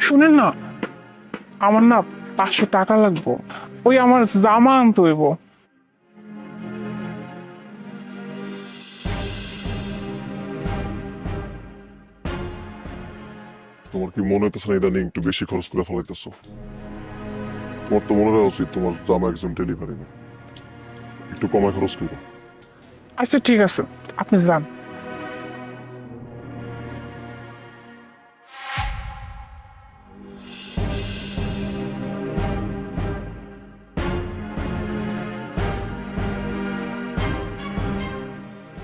শুনেন না, আমার না 500 টাকা লাগবো। ওই আমার জামা আনতে হইব। তোমার কি মনে হইতেছে না ইদানিং একটু বেশি খরচ করে ফেলাইতেছো? তোমার তো মনে রাখা উচিত তোমার জামা একজন ডেলিভারি না, একটু কমায় খরচ করো। আচ্ছা ঠিক আছে, আপনি যান।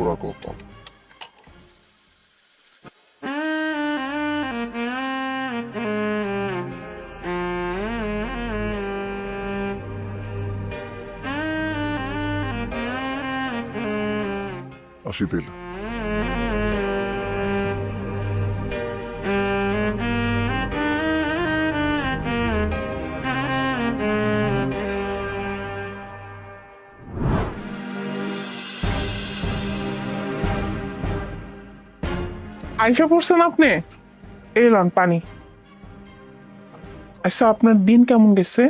ওরা কথা আসি দিল। আইসা পড়ছেন আপনি? এলাম পানি। আচ্ছা, আপনার দিন কেমন গেছে?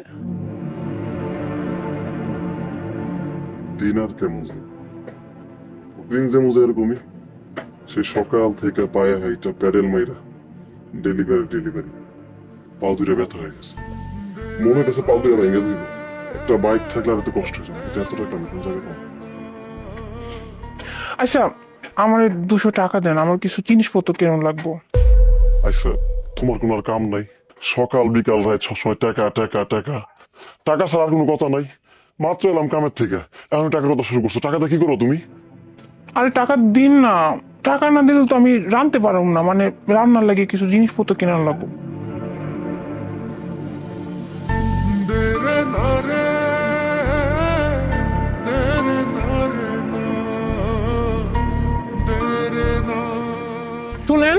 দিন আর কেমন যায়? দিন যেমন যায় এরকমই। সে সকাল থেকে পায়ে হাইটা প্যাডেল মাইরা ডেলিভারি ডেলিভারি পাও দুইটা ব্যথা হয়ে গেছে। মনে হইতেছে পাও দুইটা ভেঙে দিল। একটা বাইক থাকলে আর এত কষ্ট হয়ে যাবে, কিন্তু এত টাকা আমি কোন জায়গায় পাবো? আচ্ছা, আমার 200 টাকা দেন, আমার কিছু জিনিসপত্র কেমন লাগবো। আচ্ছা, তোমার কোনো আর কাম নাই? সকাল বিকাল রাত সবসময় টাকা টাকা টাকা টাকা ছাড়া আর কোনো কথা নাই। মাত্র এলাম কামের থেকে, এখন টাকার কথা শুরু করছো। টাকাটা কি করো তুমি? আরে টাকা দিন না। টাকা না দিলে তো আমি রাঁধতে পারবো না, মানে রান্নার লাগে কিছু জিনিসপত্র কেনার লাগবো। শুনেন,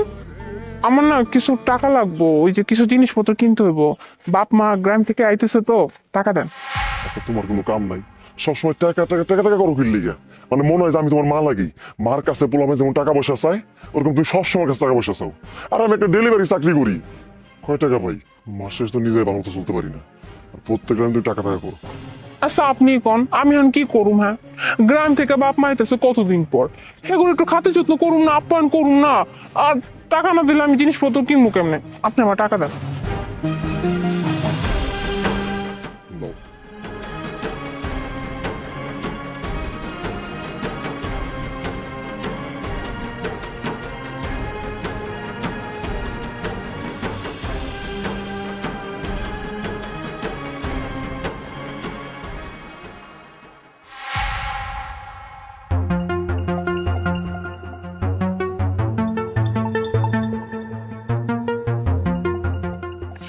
আমার না কিছু টাকা লাগবো, ওই যে কিছু জিনিসপত্র কিনতে হইব। বাপ মা গ্রাম থেকে আইতেছে তো, টাকা দেন। আচ্ছা, তোমার কোনো কাম নাই? সবসময় টাকা টাকা টাকা টাকা করো কিনলি গা? মানে মনে হয় যে আমি তোমার মা লাগি। মার কাছে পোলামে যেমন টাকা পয়সা চাই, ওরকম তুমি সবসময় কাছে টাকা পয়সা চাও। আর আমি একটা ডেলিভারি চাকরি করি, কয় টাকা পাই? মাসে তো নিজে ভালো মতো চলতে পারি না, আর প্রত্যেক গ্রামে তুমি টাকা টাকা করো। আচ্ছা আপনি কোন, আমি এখন কি করুম? হ্যাঁ, গ্রাম থেকে বাপ মা আইতেছে কতদিন পর, সেগুলো একটু খাতে যত্ন করুম না, আপ্যায়ন করুম না। আর টাকা না দিলে আমি জিনিসপত্র কিনবো কেমনে? আপনি আমার টাকা দেন। নাও।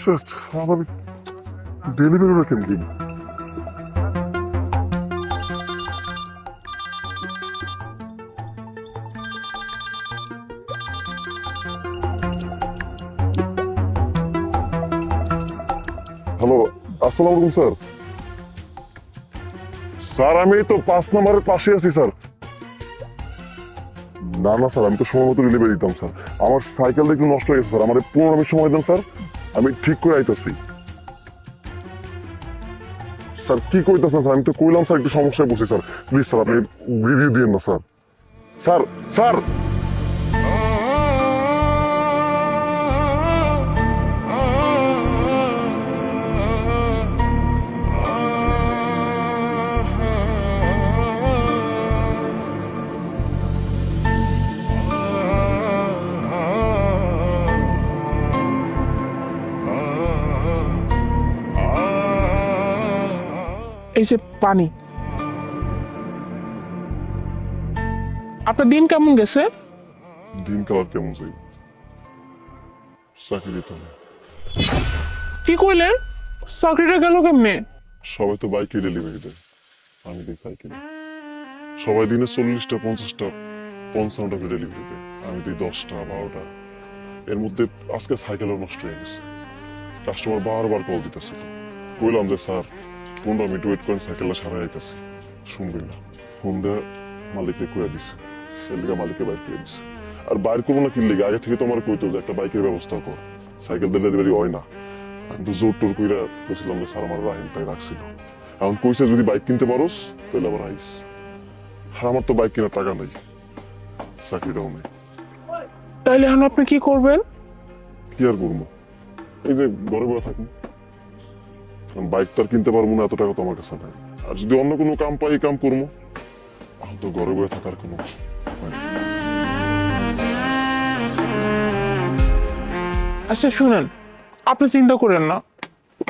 Shit, আমার ডেলিভারিটা কেন দিন? হ্যালো, আসসালামু আলাইকুম স্যার। স্যার আমি তো 5 নম্বরের পাশে আছি স্যার। না না স্যার, আমি তো সময় মতো ডেলিভারি দিতাম স্যার। আমার সাইকেলটা একটু নষ্ট হয়ে গেছে স্যার, আমার 15 মিনিট সময় দেন স্যার, আমি ঠিক করে আইতাছি। স্যার কি কইতেছেন স্যার? আমি তো কইলাম স্যার একটু সমস্যায় বসি স্যার। প্লিজ স্যার আপনি রিভিউ দিয়েন না স্যার। স্যার স্যার এই যে পানি। আপনার দিন কেমন গেছে? দিন কাল আর কেমন যাই? চাকরি দিতে হবে। কি কইলেন? চাকরিটা গেল কেমনে? সবাই তো বাইকে ডেলিভারি দেয়, আমি দিই সাইকেলে। সবাই দিনে 40টা 50টা 55টা করে ডেলিভারি দেয়, আমি দিই 10টা 12টা। এর মধ্যে আজকে সাইকেলও নষ্ট হয়ে গেছে। কাস্টমার বারবার কল দিতেছিল। কইলাম যে স্যার 15 মিনিট ওয়েট করেন, সাইকেলটা সারাই আইতাছি। শুনবই না। ফোন দেওয়া মালিককে কয়ে দিছে, সেদিকে মালিককে বাইর করে দিছে। আর বাইর করবো না কি লিগে? আগে থেকে তোমার কইতো যে একটা বাইকের ব্যবস্থা কর। সাইকেল দিয়ে ডেলিভারি হয় না। আমি তো জোর টোর কইরা কইছিলাম যে স্যার আমার রাহিম তাই রাখছিল। এখন কইছে যদি বাইক কিনতে পারোস তাহলে আবার আইস। আর আমার তো বাইক কেনার টাকা নাই, চাকরিটাও নেই। তাইলে এখন আপনি কি করবেন? কি আর করবো, এই যে ঘরে বসে থাকি। বাইক তো আর কিনতে পারবো না, এত টাকা তো আমার কাছে নাই। আর যদি অন্য কোনো কাম পাই এই কাম করবো। এখন তো ঘরে বসে থাকার কোনো উপায় নেই। আচ্ছা শুনেন, আপনি চিন্তা করেন না,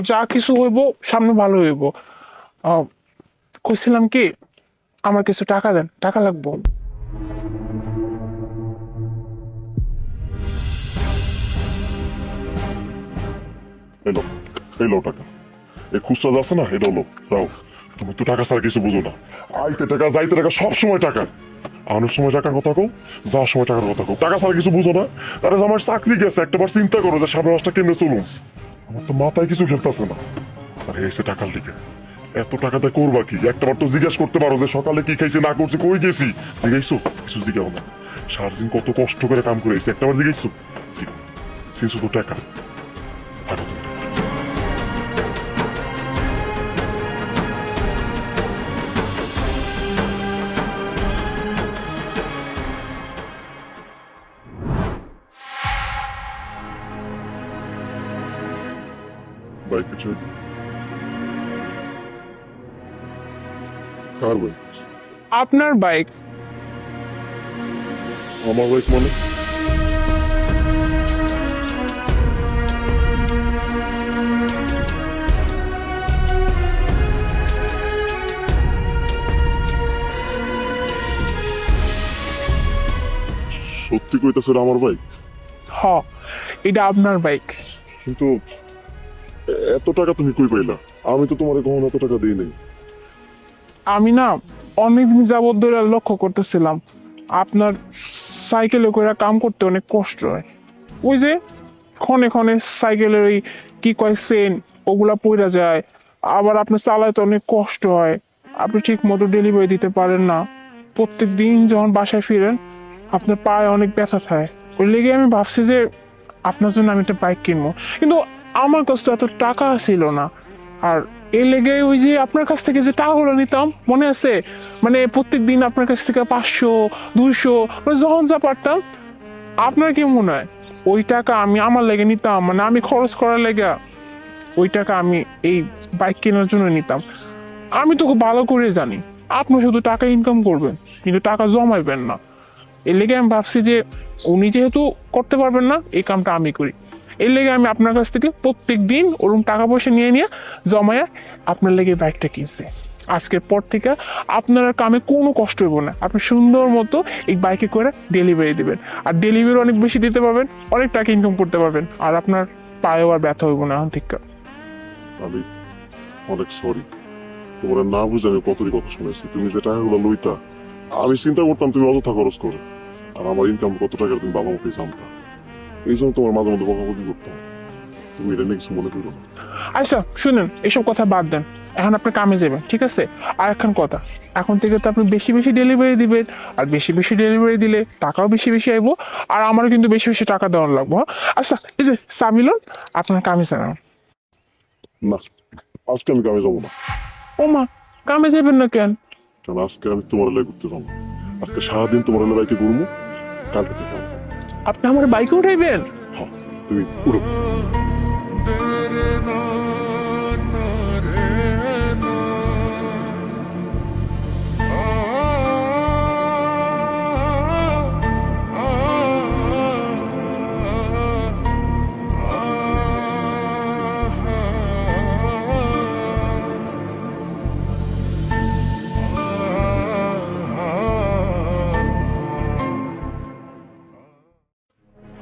যা কিছু হইব সামনে ভালো হইব। কইছিলাম কি, আমার কিছু টাকা দেন, টাকা লাগবো। এলো, এলো টাকা। এই খুচরা আছে না, এটা হলো দাও। তুমি তো টাকা ছাড়া কিছু বুঝো না। আইতে টাকা যাইতে টাকা, সব সময় টাকা। অনেক সময় টাকার কথা কও, যাওয়ার সময় টাকার কথা কও। টাকা ছাড়া কিছু বুঝো না। আরে আমার চাকরি গেছে, একটাবার চিন্তা করো যে সামনে মাসটা কেমনে চলুন। আমার তো মাথায় কিছু খেলতেছে না। আরে এসে টাকার দিকে এত টাকাতে করবা কি? একটাবার তো জিজ্ঞেস করতে পারো যে সকালে কি খাইছি না করছি, কই গেছি। জিজ্ঞাসো? কিছু জিজ্ঞাও না। সারাদিন কত কষ্ট করে কাম করে এসে একটাবার জিজ্ঞাসো? শুধু টাকা। ভালো তো। বাইক কিছু কার বাইক? আপনার বাইক। আমার বাইক মানে? সত্যি কইতাছে আমার বাইক? হ, এটা আপনার বাইক। কিন্তু এত টাকা তুমি কই পাইলা? আমি তো তোমার কখনো এত টাকা দিই নাই। আমি না অনেকদিন যাবত ধরে লক্ষ্য করতেছিলাম, আপনার সাইকেলে করে কাম করতে অনেক কষ্ট হয়। ওই যে ক্ষণে ক্ষণে সাইকেলের ওই কি কয় চেন, ওগুলা পইরা যায়। আবার আপনি চালাইতে অনেক কষ্ট হয়, আপনি ঠিক মতো ডেলিভারি দিতে পারেন না। প্রত্যেক দিন যখন বাসায় ফিরেন আপনার পায়ে অনেক ব্যথা থাকে। ওই লেগে আমি ভাবছি যে আপনার জন্য আমি একটা বাইক কিনবো, কিন্তু আমার কাছে তো এত টাকা ছিল না। আর এই লেগে ওই যে আপনার কাছ থেকে যে টাকাগুলো নিতাম মনে আছে, মানে প্রত্যেক দিন আপনার কাছ থেকে 500 200 যখন যা পারতাম। আপনার কি মনে হয় ওই টাকা আমি আমার লেগে নিতাম? মানে আমি খরচ করার লেগে ওই টাকা আমি এই বাইক কেনার জন্য নিতাম? আমি তো খুব ভালো করে জানি আপনি শুধু টাকা ইনকাম করবেন কিন্তু টাকা জমাইবেন না। এর লেগে আমি ভাবছি যে উনি যেহেতু করতে পারবেন না, এই কামটা আমি করি। এর লেগে আমি আপনার কাছ থেকে প্রত্যেক দিন ওরকম টাকা পয়সা নিয়ে নিয়ে জমায়া আপনার লেগে বাইকটা কিনছি। আজকের পর থেকে আপনার আর কামে কোনো কষ্ট হইব না, আপনি সুন্দর মতো এই বাইকে করে ডেলিভারি দিবেন। আর ডেলিভারি অনেক বেশি দিতে পারবেন, অনেক টাকা ইনকাম করতে পারবেন, আর আপনার পায়েও আর ব্যথা হইব না এখন থেকে। আমি অনেক সরি, তোমার না বুঝে আমি কতই কথা শুনেছি। তুমি যে টাকাগুলো লইতা, আমি চিন্তা করতাম তুমি অযথা খরচ করো। আর আমার ইনকাম কত টাকা তুমি বাবা মাকে জানতা, এই জন্য তোমার মাঝে মধ্যে বকাবকি করতাম। তুমি এটা নিয়ে কিছু মনে করো না। আচ্ছা শুনেন, এসব কথা বাদ দেন, এখন আপনি কামে যাবেন, ঠিক আছে? আর এখন কথা, এখন থেকে তো আপনি বেশি বেশি ডেলিভারি দিবেন, আর বেশি বেশি ডেলিভারি দিলে টাকাও বেশি বেশি আইবো, আর আমারও কিন্তু বেশি বেশি টাকা দেওয়ার লাগবো, হ্যাঁ? আচ্ছা এই যে সামিলন, আপনার কামে যান। না, আজকে আমি কামে যাবো না। ও মা, কামে যাবেন না কেন? কারণ আজকে আমি তোমার লাই ঘুরতে যাবো। আজকে সারাদিন তোমার বাইকে ঘুরবো, কালকে থেকে কামে যাবো। আপনি আমার বাইকে উঠাইবেন? হ্যাঁ, তুমি উঠো।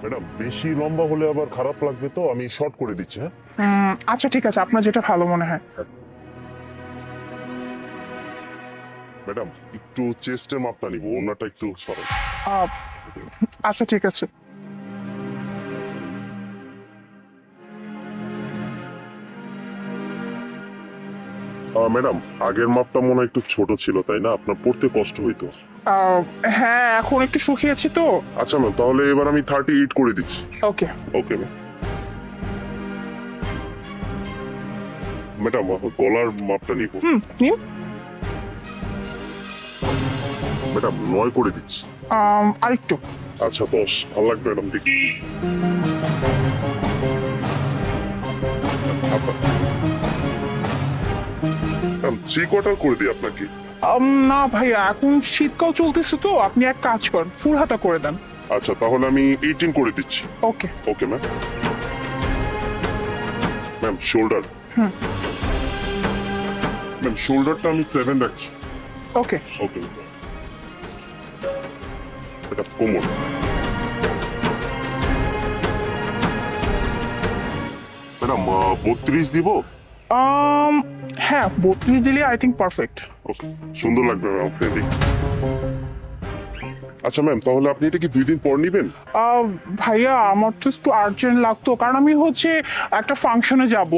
ম্যাডাম, বেশি লম্বা হলে আবার খারাপ লাগবে, তো আমি শর্ট করে দিচ্ছি। হ্যাঁ আচ্ছা ঠিক আছে, আপনার যেটা ভালো মনে হয়। ম্যাডাম, একটু চেস্টের মাপটা নিব, ওনাটা একটু সরাই। আহ, আচ্ছা ঠিক আছে। ম্যাডাম, আগের মাপটা মনে হয় একটু ছোট ছিল, তাই না? আপনার পড়তে কষ্ট হইতো। হ্যাঁ এখন একটু শুকিয়েছি তো। আচ্ছা ম্যাম, তাহলে এবার আমি 38 করে দিচ্ছি। ওকে। Okay ma'am. ম্যাডাম গলার মাপটা নিব। নিন। ম্যাডাম 9 করে দিচ্ছি। আরেকটু। আচ্ছা 10 ভালো লাগবে ম্যাডাম, দেখি। ম্যাম 3/4 করে দিই আপনাকে। না ভাইয়া, এখন শীতকাল চলতেছে তো আপনি এক কাজ করেন, ফুল হাতা করে দেন। আচ্ছা তাহলে আমি 18 করে দিচ্ছি। Okay. Okay ma'am. Ma'am shoulder. Ma'am শোল্ডারটা আমি 7 রাখছি। ওকে। ওকে। এটা কোমর। ম্যাডাম 32 দিব। হ্যাঁ, 32 দিলে আই থিঙ্ক পারফেক্ট। ওকে, সুন্দর লাগবে ম্যাম ফ্রেন্ডলি। আচ্ছা ম্যাম, তাহলে আপনি এটা কি 2 দিন পর নেবেন? ভাইয়া আমার তো একটু আর্জেন্ট লাগতো, কারণ আমি হচ্ছে একটা ফাংশনে যাব,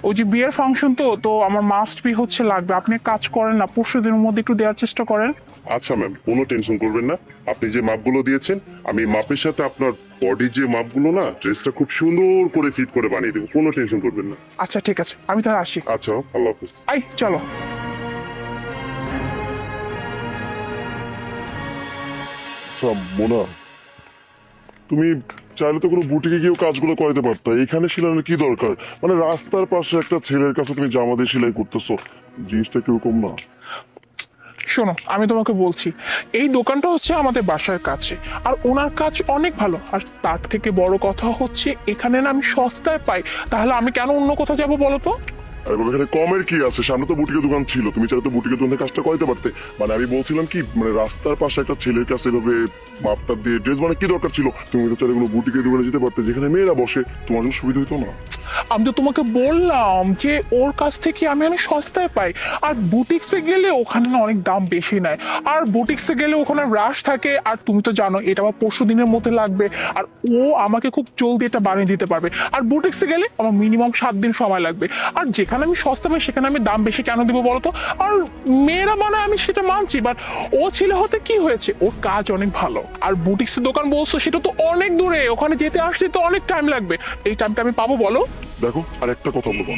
ওই যে বিয়ের ফাংশন, তো আমার মাস্ট বি হচ্ছে লাগবে। আপনি এক কাজ করেন না, 5 দিনের মধ্যে একটু দেওয়ার চেষ্টা করেন। আচ্ছা ম্যাম, কোনো টেনশন করবেন না। আপনি যে মাপগুলো দিয়েছেন, আমি মাপের সাথে আপনার বডির যে মাপগুলো না, ড্রেসটা খুব সুন্দর করে ফিট করে বানিয়ে দেবো, কোনো টেনশন করবেন না। আচ্ছা ঠিক আছে, আমি তাহলে আসি। আচ্ছা, আল্লাহ হাফিজ। আই চলো। মোনা, তুমি চাইলে তো কোনো বুটিকে গিয়েও কাজগুলো করাতে পারতা, এখানে সেলানোর কি দরকার? মানে রাস্তার পাশে একটা ছেলের কাছে তুমি জামা দিয়ে সেলাই করতেছো, জিনিসটা কিরকম না? শোনো, আমি তোমাকে বলছি, এই দোকানটা হচ্ছে আমাদের বাসার কাছে, আর ওনার কাজ অনেক ভালো, আর তার থেকে বড় কথা হচ্ছে এখানে না আমি সস্তায় পাই। তাহলে আমি কেন অন্য কোথাও যাবো বলো তো? এবং এখানে কমের কি আছে? সামনে তো বুটিকের দোকান ছিল, তুমি চাইলে তো বুটিকের দোকানে কাজটা করাতে পারতে। মানে আমি বলছিলাম কি, মানে রাস্তার পাশে একটা ছেলের কাছে এভাবে মাপটা দিয়ে ড্রেস মানে কি দরকার ছিল? তুমি তো চাইলে কোনো বুটিকের দোকানে যেতে পারতে, যেখানে মেয়েরা বসে, তোমার জন্য সুবিধা হতো না? আমি তো তোমাকে বললাম যে ওর কাছ থেকে আমি অনেক সস্তায় পাই, আর বুটিক্সে গেলে ওখানে না অনেক দাম বেশি নেয়, আর বুটিক্সে গেলে ওখানে রাশ থাকে, আর তুমি তো জানো এটা আমার 5 দিনের মধ্যে লাগবে, আর ও আমাকে খুব জলদি এটা বানিয়ে দিতে পারবে। আর বুটিক্সে গেলে আমার মিনিমাম 7 দিন সময় লাগবে, আর যেখানে আমি সস্তা পাই সেখানে আমি দাম বেশি কেন দিব বলো তো? আর মেয়েরা মানে আমি সেটা মানছি, বাট ও ছেলে হতে কি হয়েছে, ওর কাজ অনেক ভালো। আর বুটিক্সের দোকান বলছো, সেটা তো অনেক দূরে, ওখানে যেতে আসতে তো অনেক টাইম লাগবে। এই টাইমটা আমি পাবো বলো? দেখো, আর একটা কথা বলবো,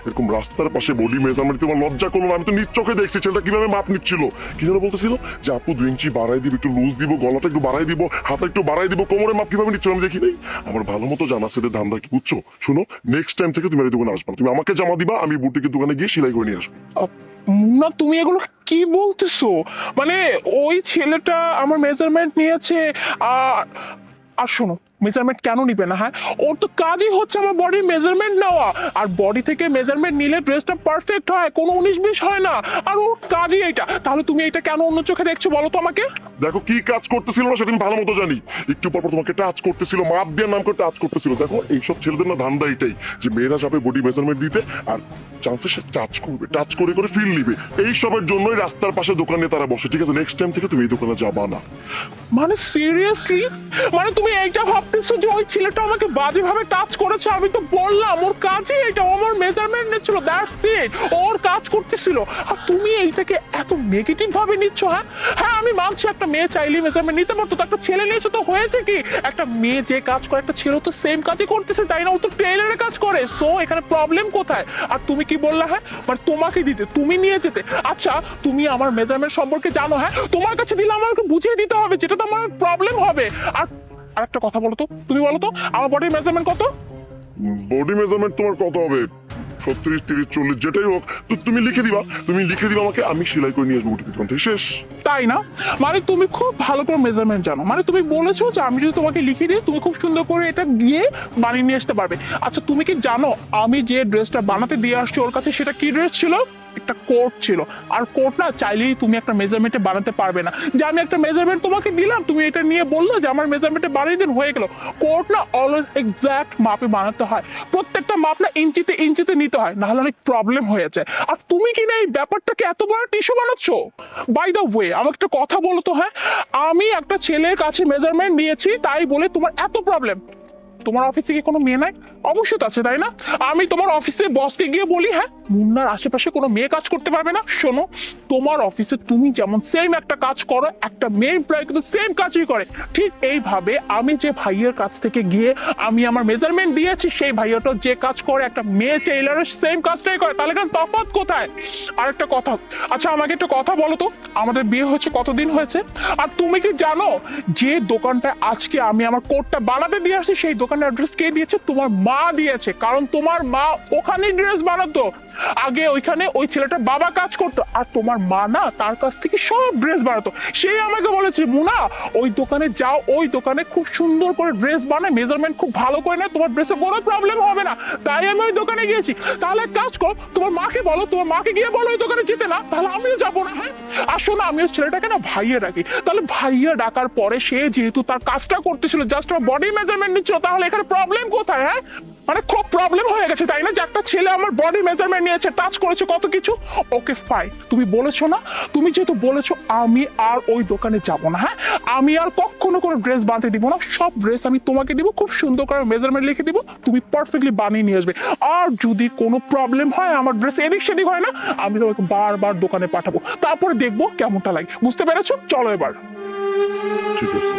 এরকম রাস্তার পাশে বডি মেজারমেন্ট তোমার লজ্জা করলো না? আমি তো নিজ চোখে দেখছি ছেলেটা কিভাবে মাপ নিচ্ছিল। কি যেন বলতেছিল যে আপু 2 ইঞ্চি বাড়াই দিব, একটু লুজ দিব, গলাটা একটু বাড়াই দিব, হাতটা একটু বাড়াই দিব, কোমরে মাপ কিভাবে নিচ্ছিল আমি দেখি নাই। আমার ভালো মতো জানা আছে ধান্দা কি, বুঝছো? শোনো, নেক্সট টাইম থেকে তুমি এই দোকানে আসবে না। তুমি আমাকে জামা দিবা, আমি বুটিকের দোকানে গিয়ে সেলাই করে নিয়ে আসবো। না, তুমি এগুলো কি বলতেছো? মানে ওই ছেলেটা আমার মেজারমেন্ট নিয়েছে, আর আর শোনো, মেজারমেন্ট কেন নিবে না? হ্যাঁ, ওর তো কাজই হচ্ছে আমার বডির মেজারমেন্ট নেওয়া, আর বডি থেকে মেজারমেন্ট নিলে ড্রেসটা পারফেক্ট হয়, কোনো 19-20 হয় না, আর ওর কাজই এইটা। তাহলে তুমি এটা কেন অন্য চোখে দেখছো বলো তো আমাকে? দেখো, কি কাজ করতেছিল না সেটা আমি ভালো মতো জানি। একটু পর পর তোমাকে টাচ করতেছিল, মাপ দিয়ে নাম করে টাচ করতেছিল। দেখো, এইসব ছেলেদের না ধান্দা এটাই, যে মেয়েরা যাবে বডি মেজারমেন্ট দিতে, আর চান্সে সে টাচ করবে, টাচ করে করে ফিল নিবে। এইসবের জন্যই রাস্তার পাশে দোকানে তারা বসে। ঠিক আছে, নেক্সট টাইম থেকে তুমি এই দোকানে যাবা না। মানে সিরিয়াসলি? মানে তুমি এইটা ভাবতেছো যে ওই ছেলেটা আমাকে বাজেভাবে টাচ করেছে? আমি তো বললাম ওর কাজই এটা, ও আমার মেজারমেন্ট নিচ্ছিল, দ্যাটস ইট, ওর কাজ করতেছিল, আর তুমি এইটাকে এত নেগেটিভ ভাবে নিচ্ছ? হ্যাঁ হ্যাঁ, আমি মানছি একটা মেয়ে চাইলে মেজারমেন্ট নিতে পারতো, তো একটা ছেলে নিয়েছে, তো হয়েছে কি? একটা মেয়ে যে কাজ করে একটা ছেলে তো সেম কাজই করতেছে, তাই না? ও তো টেইলারের কাজ করে, সো এখানে প্রবলেম কোথায়? আর তুমি কি বললা? হ্যাঁ, মানে তোমাকে দিতে, তুমি নিয়ে যেতে। আচ্ছা, তুমি আমার মেজারমেন্ট সম্পর্কে জানো? হ্যাঁ, তোমার কাছে দিলে আমাকে বুঝিয়ে দিতে হবে, যেটা তো আমার প্রবলেম হবে। আর আরেকটা কথা বলো তো, তুমি বলো তো আমার বডির মেজারমেন্ট কত? বডি মেজারমেন্ট তোমার কত হবে? 36, 30, 40 যেটাই হোক, তো তুমি লিখে দিবা, আমাকে, আমি সেলাই করে নিয়ে আসবো বুটিকের দোকান থেকে, শেষ। তাই না? মানে তুমি খুব ভালো করে মেজারমেন্ট জানো, মানে তুমি বলেছো যে আমি যদি তোমাকে লিখে দিই তুমি খুব সুন্দর করে এটা গিয়ে বানিয়ে নিয়ে আসতে পারবে। আচ্ছা, তুমি কি জানো আমি যে ড্রেসটা বানাতে দিয়ে আসছি ওর কাছে, সেটা কি ড্রেস ছিল? একটা কোট ছিল, আর কোট না চাইলেই তুমি একটা মেজারমেন্টে বানাতে পারবে না। যে আমি একটা মেজারমেন্ট তোমাকে দিলাম, তুমি এটা নিয়ে বললো যে আমার মেজারমেন্টে বানিয়ে দিন, হয়ে গেল। কোট না অলওয়েজ এক্সাক্ট মাপে বানাতে হয়, প্রত্যেকটা মাপ না ইঞ্চিতে ইঞ্চিতে নিতে হয়, নাহলে অনেক প্রবলেম হয়ে যায়। আর তুমি কি না এই ব্যাপারটাকে এত বড় টিস্যু বানাচ্ছ? বাই দ্য ওয়ে, আমাকে একটা কথা বলো তো, হ্যাঁ, আমি একটা ছেলের কাছে মেজারমেন্ট নিয়েছি তাই বলে তোমার এত প্রবলেম? তোমার অফিসে কি কোনো মেয়ে নাই? অবশ্যই তো আছে, তাই না? আমি তোমার অফিসে বসকে গিয়ে বলি, হ্যাঁ মুন্নার আশেপাশে কোনো মেয়ে কাজ করতে পারবে না। শোনো, তোমার অফিসে তুমি যেমন সেম একটা কাজ করো, একটা মেয়ে এমপ্লয় কিন্তু সেম কাজই করে। ঠিক এইভাবে আমি যে ভাইয়ের কাছ থেকে গিয়ে আমি আমার মেজারমেন্ট দিয়েছি, সেই ভাইয়াটা যে কাজ করে একটা মেয়ে টেইলারের সেম কাজটাই করে, তাহলে কেন তফাৎ কোথায়? আর একটা কথা, আচ্ছা আমাকে একটা কথা বলো তো, আমাদের বিয়ে হয়েছে কতদিন হয়েছে? আর তুমি কি জানো যে দোকানটা আজকে আমি আমার কোটটা বানাতে দিয়ে আসছি, সেই দোকানের অ্যাড্রেস কে দিয়েছে? তোমার মা দিয়েছে, কারণ তোমার মা ওখানে ড্রেস বানাতো। আগে ওইখানে ওই ছেলেটার বাবা কাজ করতো, আর তোমার মা না তার কাছ থেকে সব ড্রেস বানাতো। সেই আমাকে বলেছে, মুনা ওই দোকানে যাও, ওই দোকানে খুব সুন্দর করে ড্রেস বানায়, মেজারমেন্ট খুব ভালো করে নেয়, তোমার ড্রেসে কোনো প্রবলেম হবে না। তাই আমি ওই দোকানে গিয়েছি। তাহলে এক কাজ করো, তোমার মাকে বলো, তোমার মাকে গিয়ে বলো ওই দোকানে যেতে না, তাহলে আমিও যাবো না। হ্যাঁ আসো না, আমি ওই ছেলেটাকে না ভাইয়া ডাকি। তাহলে ভাইয়া ডাকার পরে সে যেহেতু তার কাজটা করতেছিল, জাস্ট আমার বডি মেজারমেন্ট নিচ্ছিল, তাহলে এখানে প্রবলেম কোথায়? হ্যাঁ মানে খুব প্রবলেম হয়ে গেছে, তাই না? যে একটা ছেলে আমার বডি মেজারমেন্ট নিয়েছে, টাচ করেছে, কত কিছু। ওকে ফাইন, তুমি বলেছো না, তুমি যেহেতু বলেছো, আমি আর ওই দোকানে যাব না। হ্যাঁ আমি আর কখনো কোনো ড্রেস বানাতে দিব না, সব ড্রেস আমি তোমাকে দিব, খুব সুন্দর করে মেজারমেন্ট লিখে দিব, তুমি পারফেক্টলি বানিয়ে নিয়ে আসবে। আর যদি কোনো প্রবলেম হয়, আমার ড্রেস এদিক সেদিক হয় না, আমি তোমাকে বারবার দোকানে পাঠাবো, তারপরে দেখবো কেমনটা লাগে। বুঝতে পেরেছো? চলো এবার। ঠিক আছে।